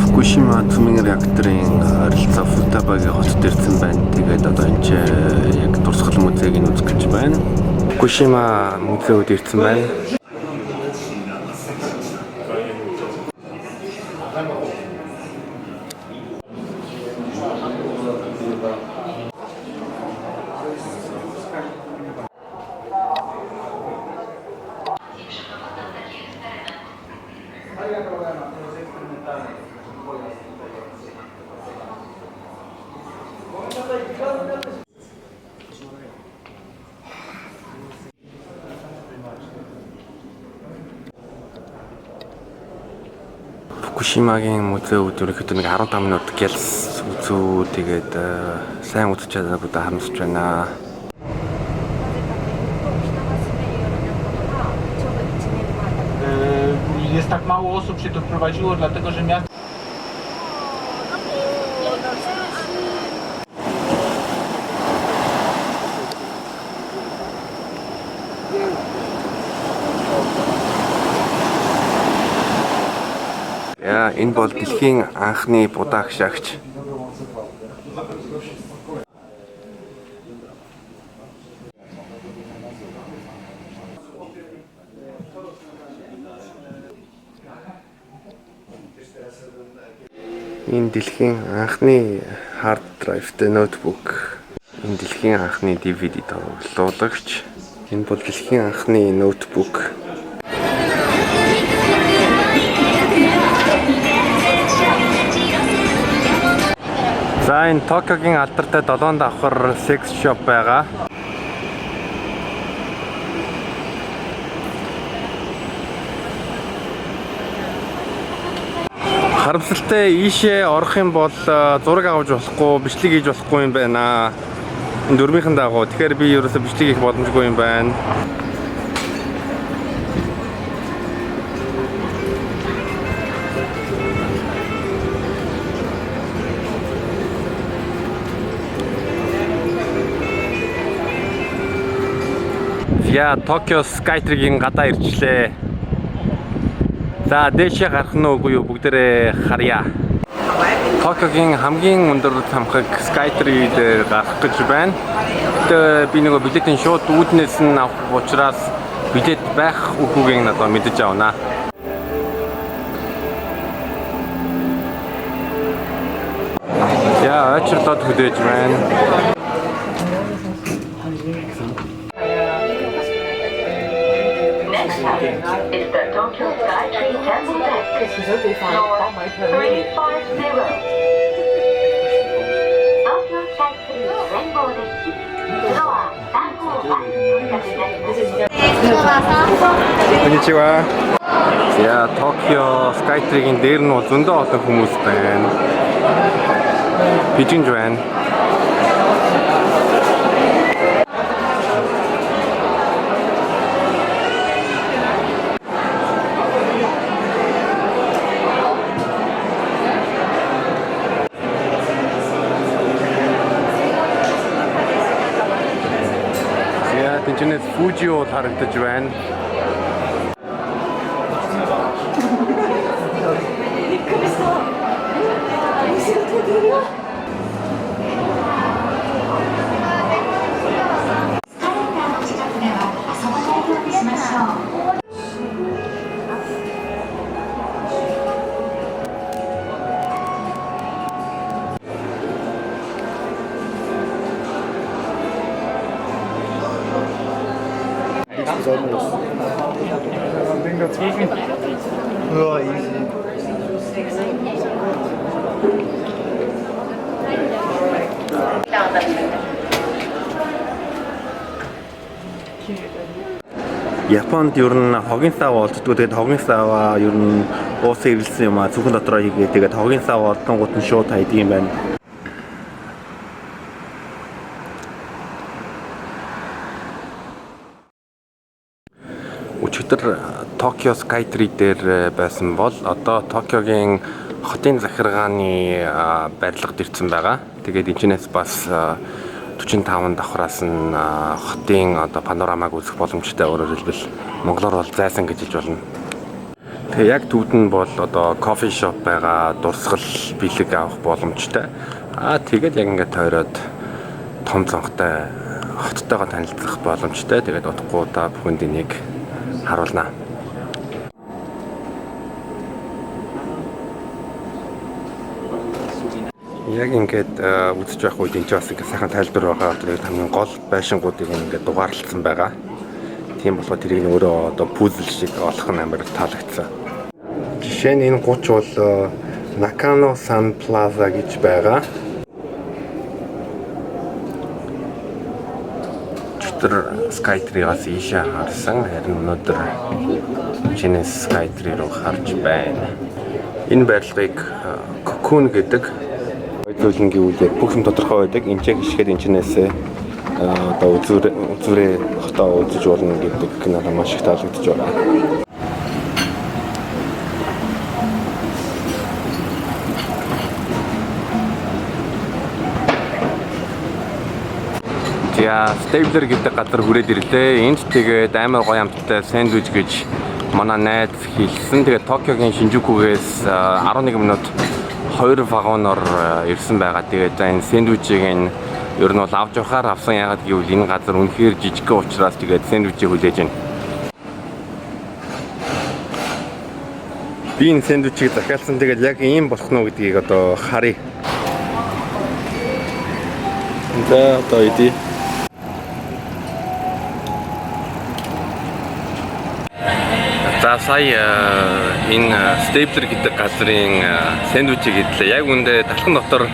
Fukushima атомын реакторын ойролцоо Футабагийн хотод ирсэн байна. Тэгээд одоо энэ яг дурсгал музейг нь үзэх гэж байна. Fukushima музейд ирсэн байна. Фукушимагийн музейд ерөнхийдөө нэг 15 минут гялс үзүү тэгээд сайн үзэж чадаагүй харамсаж байна. Jest tak mało osób się tu wprowadziło, dlatego że miasto... Энэ бол дэлхийн анхны будаах шагч. Энэ дэлхийн анхны hard drive-тэй ноутбук. Энэ дэлхийн анхны DVD тоглуулагч. Энэ бол дэлхийн анхны ноутбук. За энэ Токиогийн алдартай 7 давхар sex shop байгаа. Харамсалтай ийшээ орох юм бол зураг авч болохгүй, бичлэг хийж болохгүй юм байна. Энэ дөрмийнхэн дагуу. Тэгэхээр би ерөөсөө бичлэг хийх боломжгүй юм байна. Я Токио Skytree-ийн гадаа ирчлээ. За дээшээ гарах нь үгүй юу бүгдээрээ харъя. Токиогийн хамгийн өндөр тамхаг Skytree дээр гарах гэж байна. Гэтэ би нөгөө билетийн шууд үүднээс нь авах учраас билет байх үхүүгийг надад мэдэж авна. Яа, очирлоод хөдөөж байна. Is the Tokyo Skytree Temple Deck, floor 350. Tokyo Skytree 展望デッキ、フロア353. Konnichiwa. За Токио Skytree-ийн дээр нь зөндөө олон хүмүүс байна. Бичиж байна. Тэнцэнэс Фужио харагдаж байна. Besonderes. Ding dazwischen. Ja, easy. Японд ер нь хогийн сав олддгоо. Тэгээд хогийн саваа ер нь уусаа ирэлсэн юм а зөвхөн дотроо хийгээ. Тэгээд хогийн сав олдонгууд нь шууд хайдаг юм байна. Өчигдөр Tokyo Skytree дээр байсан бол одоо Токиогийн хотын захиргааны барилгад ирсэн байгаа. Тэгээд энэчнээс бас 45 давхраас нь хотын одоо панорамаг үзэх боломжтой. Өөрөөр хэлбэл монголоор бол зайсан гэж хэлж болно. Тэгээ яг төвд нь бол одоо кофе шоп байгаа, дурсгал бэлэг авах боломжтой. Тэгээд яг ингээд тойроод том цонхтой хоттойгоо танилцах боломжтой. Тэгээд удахгүй та бүхэнд энийг харуулнаа. Яг ингээд үзэж байх үед энэ бас ингээд сайхан тайлбар байгаа. Тэгээд хамгийн гол байшингуудыг ингээд дугаарлалсан байгаа. Тийм болохоор тэрийг өөрөө одоо пузл шиг олох нь амар таалагдсан. Жишээ нь энэ 30 бол Nakano Sun Plaza гэж байгаа. Өдөр Skytree-гаас ийшээ харсан. Харин өнөөдөр Genesis Skytree руу харж байна. Энэ барилгыг Cocoon гэдэг зүйлэн гэвэл бүх юм тодорхой байдаг. Энд яг хишгээд энэчнээсээ одоо үзүүрээ хотоо үзэж болно гэдэг надад маш их таалагдж байна. За Stabler гэдэг газар хүрээд ирлээ. Энд тэгээд амар гоё амттай сэндвич гэж манай найз хэлсэн. Тэгээд Токиогийн Шинжукугээс 11 минут 2 вагоноор ирсэн байгаа. Тэгээд энэ сэндвичийг ер нь бол авч явахаар авсан. Ягаад гэвэл энэ газар үнэхээр жижигхэн учраас тэгээд сэндвичийг хүлээж байна. Би энэ сэндвичийг захиалсан. Тэгээд яг ийм болох нь гэдгийг одоо харъя. За одоо идэ. За сая энэ Stabler гэдэг газрын сэндвичийг идлээ. Яг үндэ талхан дотор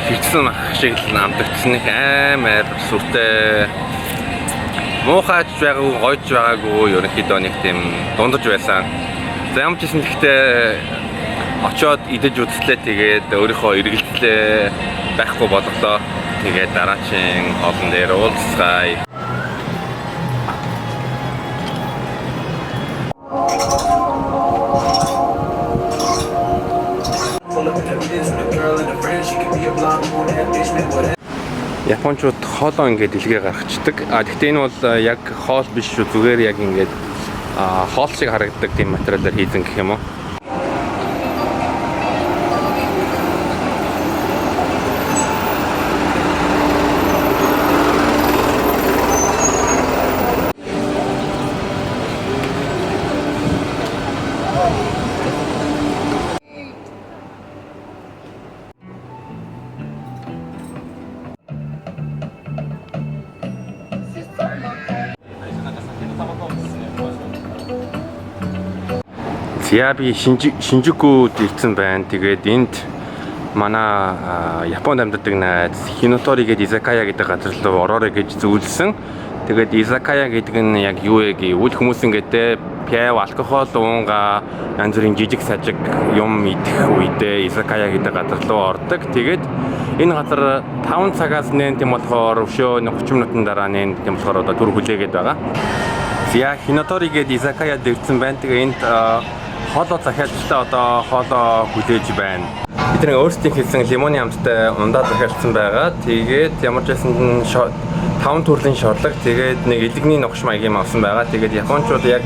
хөвцсөн ах шиг л амтагдсан их амар сүртэй. Муухайч байгаагүй, гойж байгаагүй, ерөнхийдөө нэг тийм дундаж байсан. За ямар ч юм гэхдээ очоод идэж үзлээ. Тэгээд өөрийнхөө эргэлтлээ байхгүй болголоо. Тэгээд дараагийн олон дээр уулзцгаая. Япончууд хоолоо ингээд илгээ гаргацдаг. Гэхдээ энэ бол яг хоол биш шүү. Зүгээр яг ингээд хоол шиг харагддаг тийм материалаар хийсэн гэх юм уу. За би Шинжукуд ирсэн байна. Тэгээд энд манай Японд амьдардаг найз Hinotori гэдэг изакая гэдэг газар руу ороорой гэж зөвлөсөн. Тэгээд изакая гэдэг нь яг юу вэ гэвэл хүмүүс ингээд пяв алкогол уунга янз бүрийн жижиг сажиг юм идэх үедээ изакая гэдэг газар руу ордог. Тэгээд энэ газар 5 цагаас нэн тийм болохоор өшөө 30 минутын дараа нэн тийм болохоор одоо төр хүлээгээд байгаа. За Hinotori гэдэг изакая дэрсэн байна. Тэгээд энд хоолоо захиалжтай одоо хоолоо хүлээж байна. Бид нэг өөрсдийн хийсэн лимоны амттай ундаа захиалсан байгаа. Тэгээд ямар ч байсан 5 төрлийн шорлог, тэгээд нэг элэгний ногш маягийн авсан байгаа. Тэгээд японочууд яг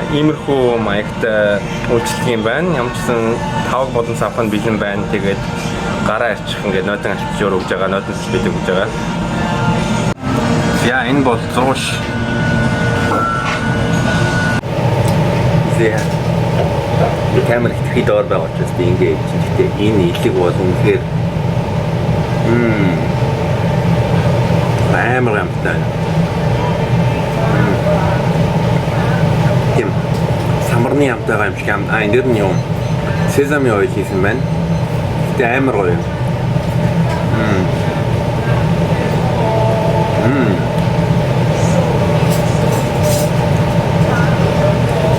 иймэрхүү маягтай үйлчлэх юм байна. Ямар ч байсан 5 болон савхан бэлэн байна. Тэгээд гараа арчих ингээд нойтон альчуур өгж байгаа, нойтон бэлэг өгж байгаа. За энэ бол 100 камер итгэхэд ор байгаа учраас би ингээд гэхдээ энэ илэг бол үнэхээр амар амттай. Тийм самарны амттай юм шиг энэ дэр нь юм сезами ойл хийсэн байна. Гэтэ амар гоё.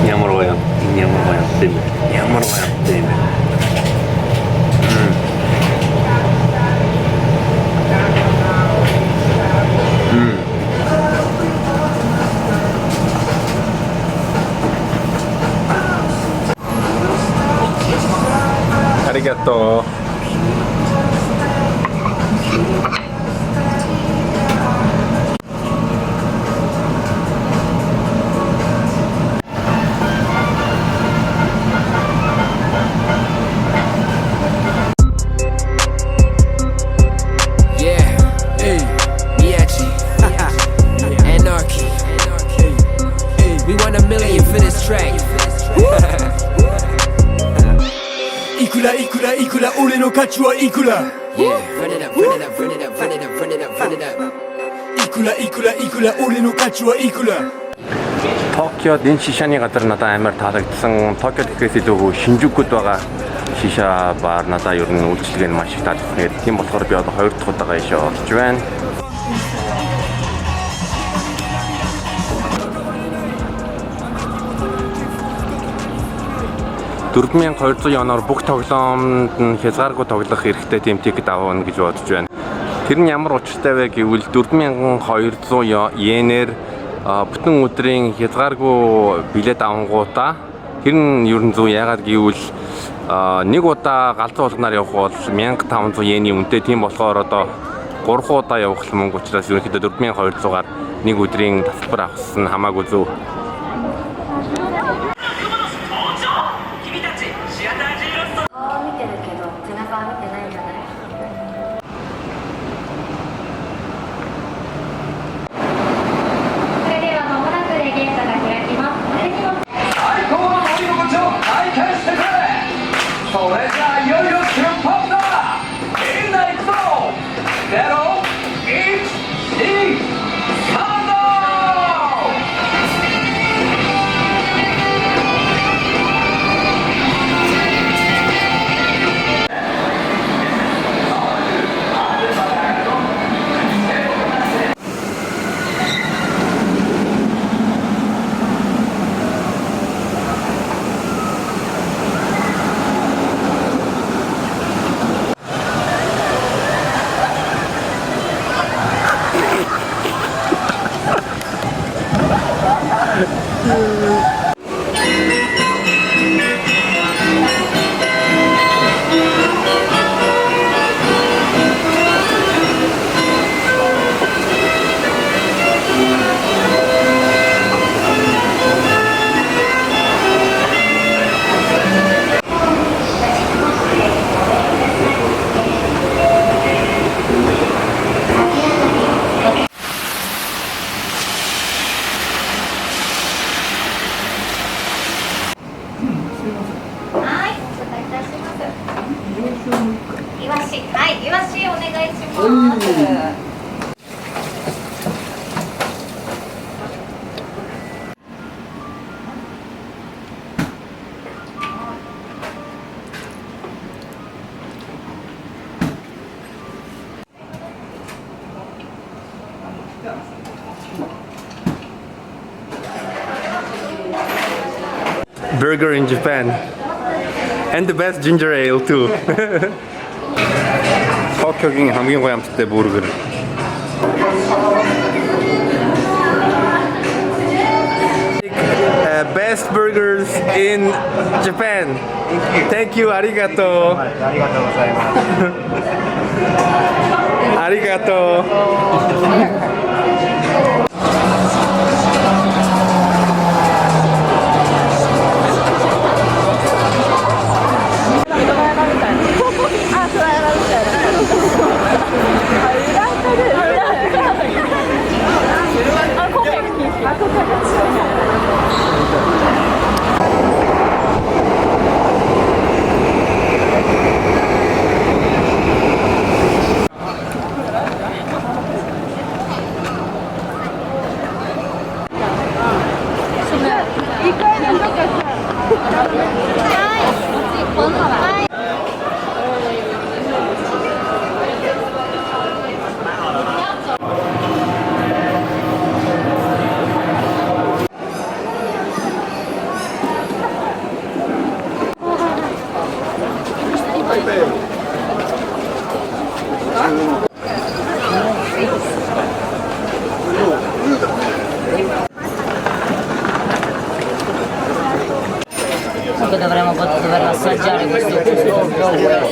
Ямар гоё юм. 아리가또. 이쿠라 우리의 가치와 이쿠라 이쿠라 우리의 가치와 이쿠라 Токиод энэ шишааны газар надад амар таалагдсан. Токиод гэхээс илүү Шинжукуд байгаа шиша бар надад ер нь үйлчлэг нь маш их таалагдсан. Тийм болохоор би одоо 2 дахь удаага ийшээ орж байна. $4200 оноор бүх тоглоомд нь хязгааргүй тоглох хэрэгтэй тийм тикет авах гэж бодож байна. Тэр нь ямар учиртай вэ гэвэл $4200 йенээр бүтэн өдрийн хязгааргүй билет авангуудаа тэр нь ер нь зөв яагаад гэвэл нэг удаа галзуу уулганаар явах бол 1500 йений үнэтэй. Тийм болохоор одоо 3 удаа явах мөнгө учраас ерөнхийдөө $4200-аар нэг өдрийн тасалбар авах нь хамаагүй зөв. Burger in Japan and the best ginger ale too. Tokyoгийн хамгийн гоё амттай бургер. Best burgers in Japan. Thank you. Arigato. Arigato. Comunque dovremmo dover assaggiare questo.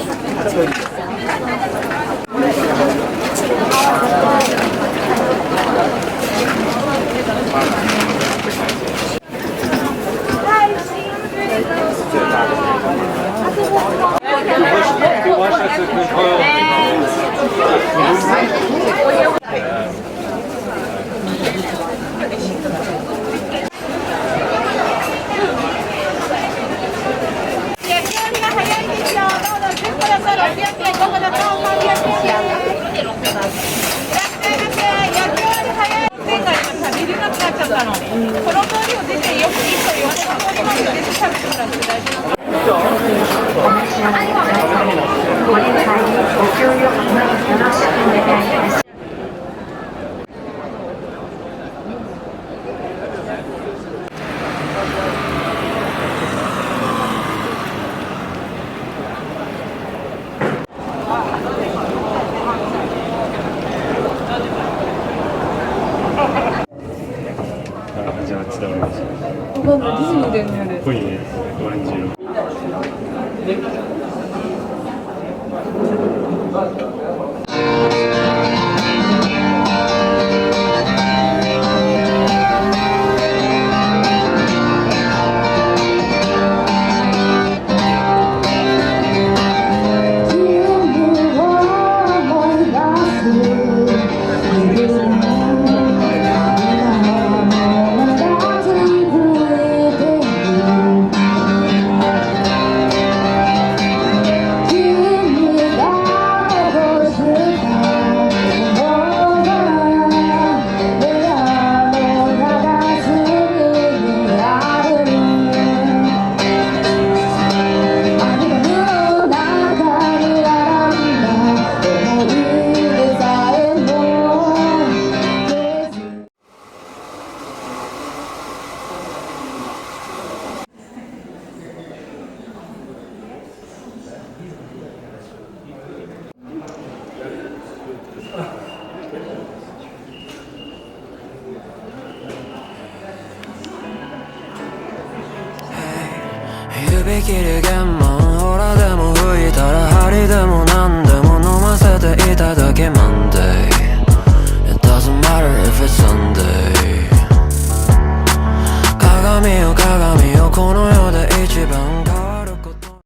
指切り弦もほらでも吹いたら針でも何でも飲ませていただけ Monday It doesn't matter if it's Sunday 鏡よ鏡よこの世で一番